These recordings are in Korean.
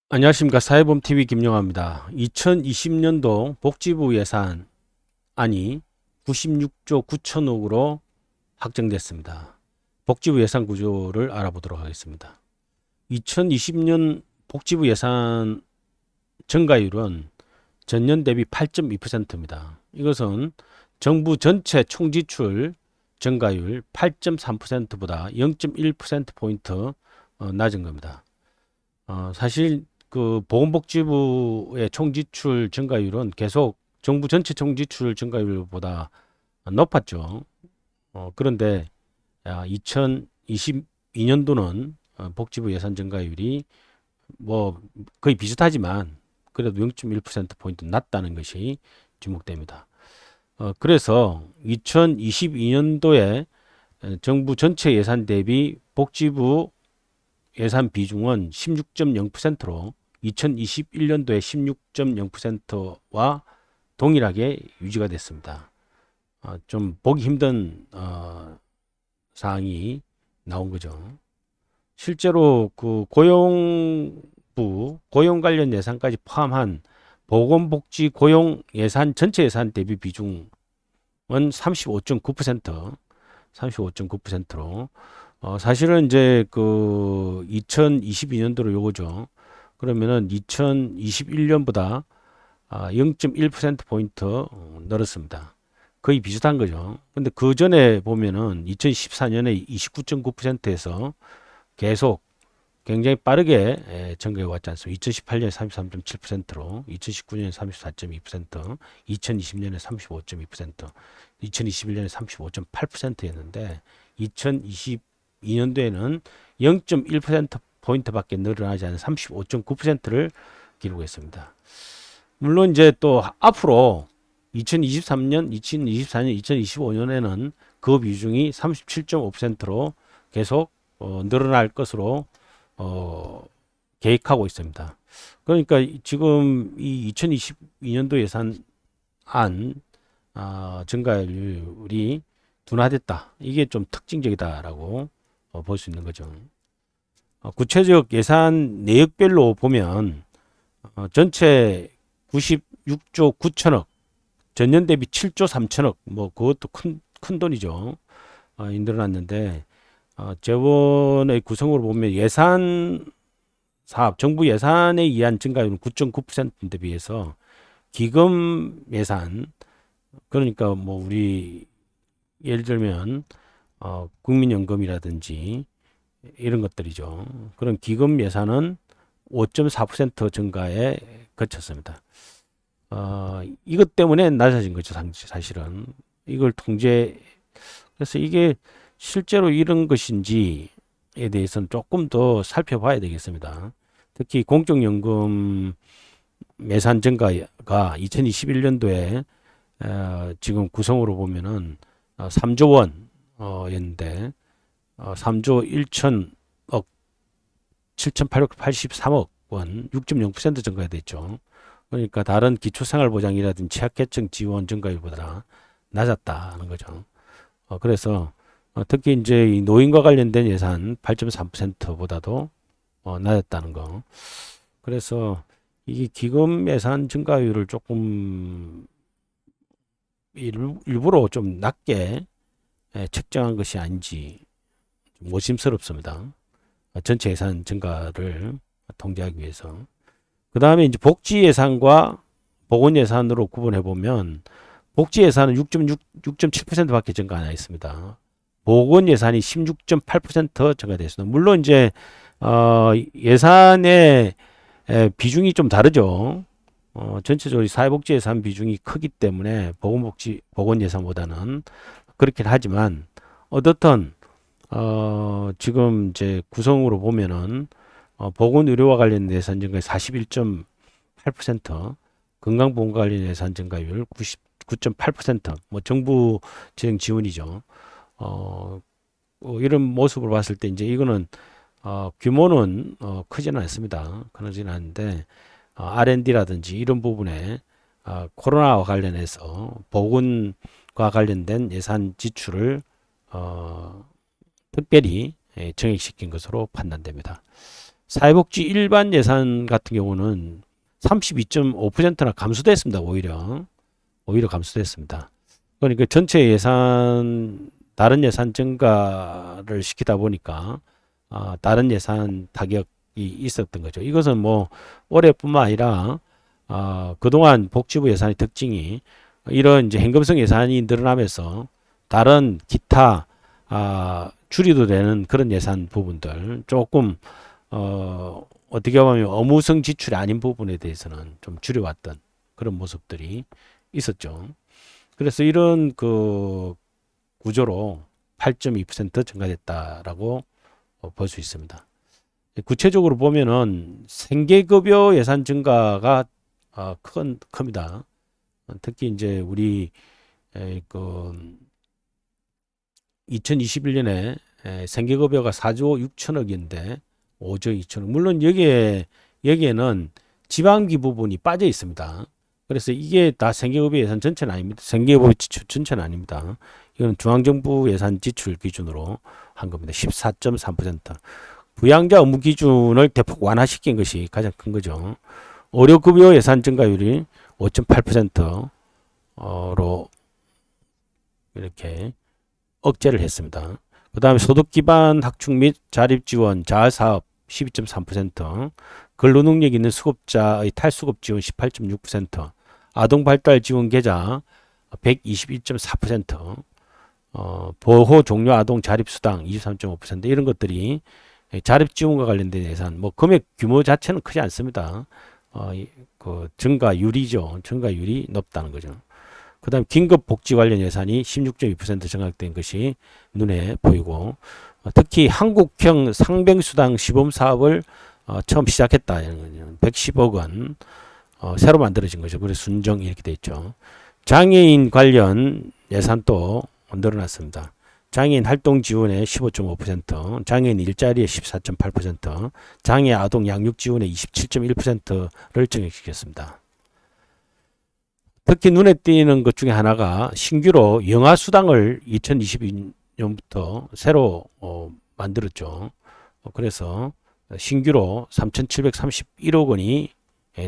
안녕하십니까. 사회보험TV 김영하입니다. 2020년도 복지부 예산안이 96조 9천억으로 확정됐습니다. 복지부 예산 구조를 알아보도록 하겠습니다. 2020년 복지부 예산 증가율은 전년 대비 8.2%입니다. 이것은 정부 전체 총지출 증가율 8.3%보다 0.1%포인트 낮은 겁니다. 사실 그 보건복지부의 총지출 증가율은 계속 정부 전체 총지출 증가율보다 높았죠. 그런데 2022년도는 복지부 예산 증가율이 뭐 거의 비슷하지만 그래도 0.1%포인트 낮다는 것이 주목됩니다. 그래서 2022년도에 정부 전체 예산 대비 복지부 예산 비중은 16.0%로 2021년도에 16.0%와 동일하게 유지가 됐습니다. 좀 보기 힘든 사항이 나온 거죠. 실제로 그 고용부 고용 관련 예산까지 포함한 보건복지 고용 예산 전체 예산 대비 비중은 35.9%로 사실은 이제 그 2022년도로 요거죠. 그러면은 2021년보다 0.1%포인트 늘었습니다. 거의 비슷한 거죠. 근데 그 전에 보면은 2014년에 29.9%에서 계속 굉장히 빠르게 증가해 왔지 않습니까? 2018년에 33.7%로, 2019년에 34.2%, 2020년에 35.2%, 2021년에 35.8%였는데 2022년도에는 0.1%포인트밖에 늘어나지 않은 35.9%를 기록했습니다. 물론 이제 또 앞으로 2023년, 2024년, 2025년에는 그 비중이 37.5%로 계속 늘어날 것으로 계획하고 있습니다. 그러니까 지금 이 2022년도 예산안 증가율이 둔화됐다. 이게 좀 특징적이다라고 볼 수 있는 거죠. 구체적 예산 내역별로 보면 전체 96조 9천억, 전년 대비 7조 3천억, 뭐 그것도 큰 돈이죠. 늘어났는데 재원의 구성으로 보면 예산 사업, 정부 예산에 의한 증가율은 9.9%에 비해서 기금 예산, 그러니까 뭐 우리 예를 들면 국민연금이라든지 이런 것들이죠. 그런 기금 예산은 5.4% 증가에 그쳤습니다. 이것 때문에 낮아진 거죠, 사실은. 이걸 그래서 이게 실제로 이런 것인지에 대해서는 조금 더 살펴봐야 되겠습니다. 특히 공적연금 예산 증가가 2021년도에 지금 구성으로 보면은 3조 원였는데 3조 1천억 7,883억 원 6.0% 증가됐죠. 그러니까 다른 기초생활보장이라든지 취약계층 지원 증가율보다 낮았다는 거죠. 그래서 특히 이제 이 노인과 관련된 예산 8.3%보다도 낮았다는 거. 그래서 이 기금 예산 증가율을 조금 일부러 좀 낮게 책정한 것이 아닌지 좀 의심스럽습니다. 전체 예산 증가를 통제하기 위해서. 그 다음에 이제 복지 예산과 보건 예산으로 구분해 보면 복지 예산은 6.7%밖에 증가 안 했습니다. 보건 예산이 16.8% 증가됐습니다. 물론 이제 예산의 비중이 좀 다르죠. 전체적으로 사회복지 예산 비중이 크기 때문에 보건 예산보다는 그렇긴 하지만 어떻든 지금 이제 구성으로 보면은 보건 의료와 관련 예산 증가율 41.8%, 건강보험 관련 예산 증가율 99.8%, 뭐 정부 지원이죠. 이런 모습을 봤을 때 이제 이거는 규모는 크지는 않습니다. 크지는 않은데 R&D라든지 이런 부분에 코로나와 관련해서 보건과 관련된 예산 지출을 특별히 정액시킨 것으로 판단됩니다. 사회복지 일반 예산 같은 경우는 32.5%나 감소됐습니다. 오히려 감소됐습니다. 그러니까 전체 예산 다른 예산 증가를 시키다 보니까 다른 예산 타격이 있었던 거죠. 이것은 뭐 올해뿐만 아니라 그동안 복지부 예산의 특징이 이런 이제 현금성 예산이 늘어나면서 다른 기타 줄이도 되는 그런 예산 부분들 조금 어떻게 보면 의무성 지출이 아닌 부분에 대해서는 좀 줄여왔던 그런 모습들이 있었죠. 그래서 이런 그 구조로 8.2% 증가됐다라고 볼 수 있습니다. 구체적으로 보면은 생계급여 예산 증가가 큽니다. 특히 이제 우리 그 2021년에 생계급여가 4조 6천억인데 5조 2천억. 물론 여기에는 지방기 부분이 빠져 있습니다. 그래서 이게 다 생계급여 예산 전체는 아닙니다. 생계급여 지출 전체는 아닙니다. 이건 중앙정부 예산 지출 기준으로 한 겁니다. 14.3%. 부양자 의무 기준을 대폭 완화시킨 것이 가장 큰 거죠. 의료급여 예산 증가율이 5.8%로 이렇게 억제를 했습니다. 그 다음에 소득 기반 학축 및 자립 지원 자활사업 12.3%, 근로능력 있는 수급자의 탈수급 지원 18.6%, 아동발달 지원 계좌 121.4%, 보호 종료 아동 자립수당 23.5% 이런 것들이 자립 지원과 관련된 예산, 뭐 금액 규모 자체는 크지 않습니다. 그 증가율이죠. 증가율이 높다는 거죠. 그 다음 긴급 복지 관련 예산이 16.2% 증가된 것이 눈에 보이고, 특히 한국형 상병수당 시범 사업을 처음 시작했다. 이런 거죠. 110억 원 새로 만들어진 거죠. 그래서 순정 이렇게 돼 있죠. 장애인 관련 예산도 늘어났습니다. 장애인 활동 지원에 15.5%, 장애인 일자리에 14.8%, 장애 아동 양육 지원에 27.1%를 증액시켰습니다. 특히 눈에 띄는 것 중에 하나가 신규로 영아수당을 2022년부터 새로 만들었죠. 그래서 신규로 3,731억 원이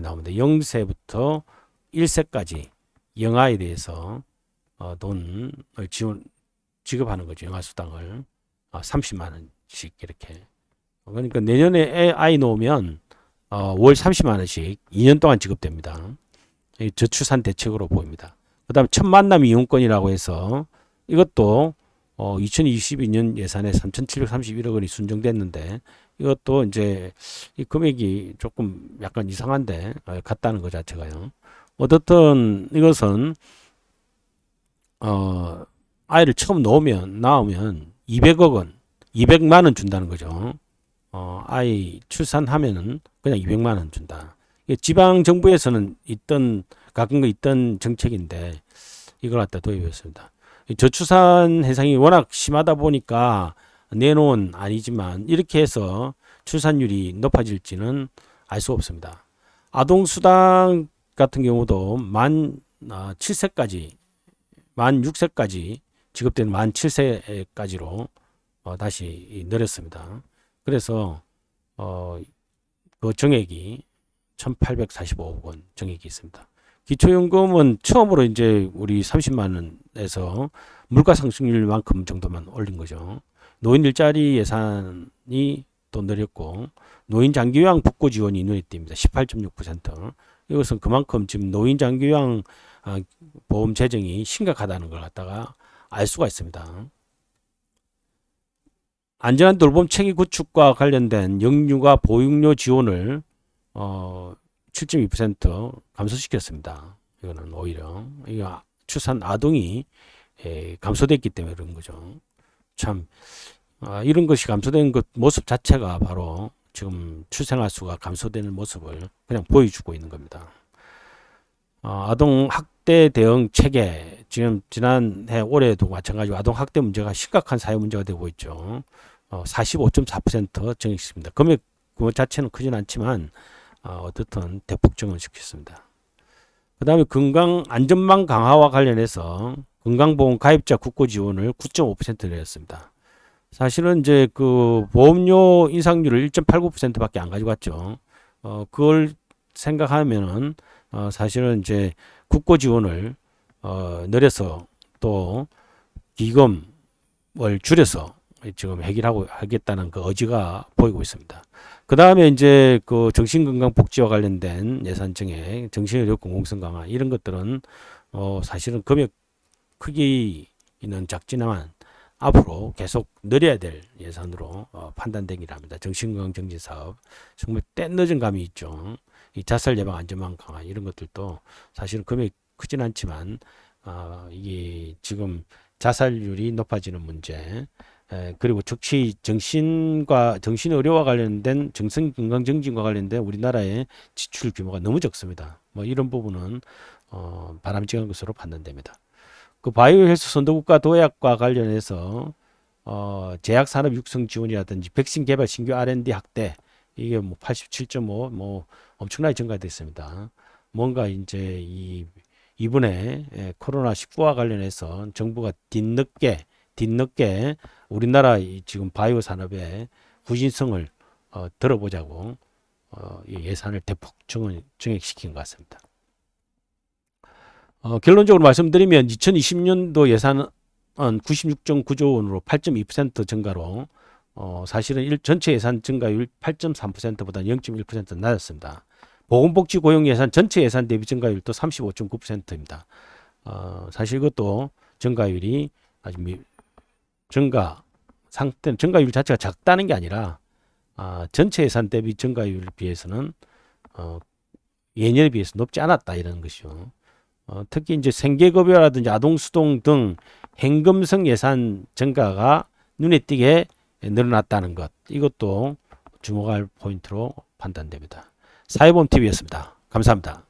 나옵니다. 0세부터 1세까지 영아에 대해서 돈을 지급하는 거죠. 영아수당을 30만 원씩 이렇게. 그러니까 내년에 아이 놓으면 월 30만 원씩 2년 동안 지급됩니다. 저출산 대책으로 보입니다. 그 다음에 첫 만남 이용권이라고 해서 이것도 2022년 예산에 3,731억 원이 순정됐는데 이것도 이제 이 금액이 조금 약간 이상한데 같다는 것 자체가요. 어떻든 이것은 아이를 처음 낳으면 200억 원, 200만 원 준다는 거죠. 아이 출산하면은 그냥 200만 원 준다. 지방 정부에서는 가끔 있던 정책인데 이걸 갖다 도입했습니다. 저출산 현상이 워낙 심하다 보니까 내놓은 아니지만 이렇게 해서 출산율이 높아질지는 알 수 없습니다. 아동수당 같은 경우도 만 7세까지, 만 6세까지 지급되는 만 7세까지로 다시 늘렸습니다. 그래서 그 정액이 1,845억 원 정액이 있습니다. 기초연금은 처음으로 이제 우리 30만 원에서 물가 상승률만큼 정도만 올린 거죠. 노인 일자리 예산이 또 늘렸고 노인 장기요양 복구 지원이 눈에 띕니다. 18.6%. 이것은 그만큼 지금 노인 장기요양 보험 재정이 심각하다는 걸 갖다가 알 수가 있습니다. 안전한 돌봄 체계 구축과 관련된 영유아 보육료 지원을 7.2% 감소시켰습니다. 이거는 오히려 이거 출산 아동이 감소됐기 때문에 그런 거죠. 참 이런 것이 감소된 것 모습 자체가 바로 지금 출생아 수가 감소되는 모습을 그냥 보여주고 있는 겁니다. 아동 학대 대응 체계 지금 지난해 올해도 마찬가지로 아동 학대 문제가 심각한 사회 문제가 되고 있죠. 45.4% 증액했습니다. 금액 그 자체는 크진 않지만 어떻든 대폭 증원시켰습니다. 그 다음에 건강 안전망 강화와 관련해서 건강보험 가입자 국고 지원을 9.5% 내렸습니다. 사실은 이제 그 보험료 인상률을 1.89%밖에 안 가져갔죠. 그걸 생각하면은 사실은 이제 국고 지원을 늘려서 또 기금을 줄여서 지금 해결하고 하겠다는 그 의지가 보이고 있습니다. 그 다음에 이제 그 정신건강복지와 관련된 예산 증액, 정신의료 공공성 강화 이런 것들은 사실은 금액 크기는 작지만 앞으로 계속 늘려야 될 예산으로 판단되긴 합니다. 정신건강 정진 사업 정말 때늦은 감이 있죠. 이 자살 예방 안전망 강화 이런 것들도 사실은 금액 크진 않지만 이게 지금 자살률이 높아지는 문제, 그리고 적시 정신의료와 관련된 정신건강정진과 관련된 우리나라의 지출 규모가 너무 적습니다. 뭐 이런 부분은 바람직한 것으로 판단됩니다. 그 바이오헬스 선도국가 도약과 관련해서 제약산업 육성 지원이라든지 백신 개발 신규 R&D 확대 이게 뭐 87.5 뭐 엄청나게 증가됐습니다. 뭔가 이제 이번에 코로나19와 관련해서 정부가 뒤늦게 우리나라 지금 바이오 산업의 후진성을 들어보자고 예산을 대폭 증액시킨 것 같습니다. 결론적으로 말씀드리면 2020년도 예산은 96.9조 원으로 8.2% 증가로 사실은 전체 예산 증가율 8.3%보다 0.1% 낮았습니다. 보건복지 고용 예산 전체 예산 대비 증가율도 35.9%입니다. 사실 이것도 증가율이 아주 증가율 자체가 작다는 게 아니라 전체 예산 대비 증가율에 비해서는 예년에 비해서 높지 않았다 이런 것이죠. 특히 이제 생계급여라든지 아동수동 등 현금성 예산 증가가 눈에 띄게 늘어났다는 것, 이것도 주목할 포인트로 판단됩니다. 사회보험TV였습니다. 감사합니다.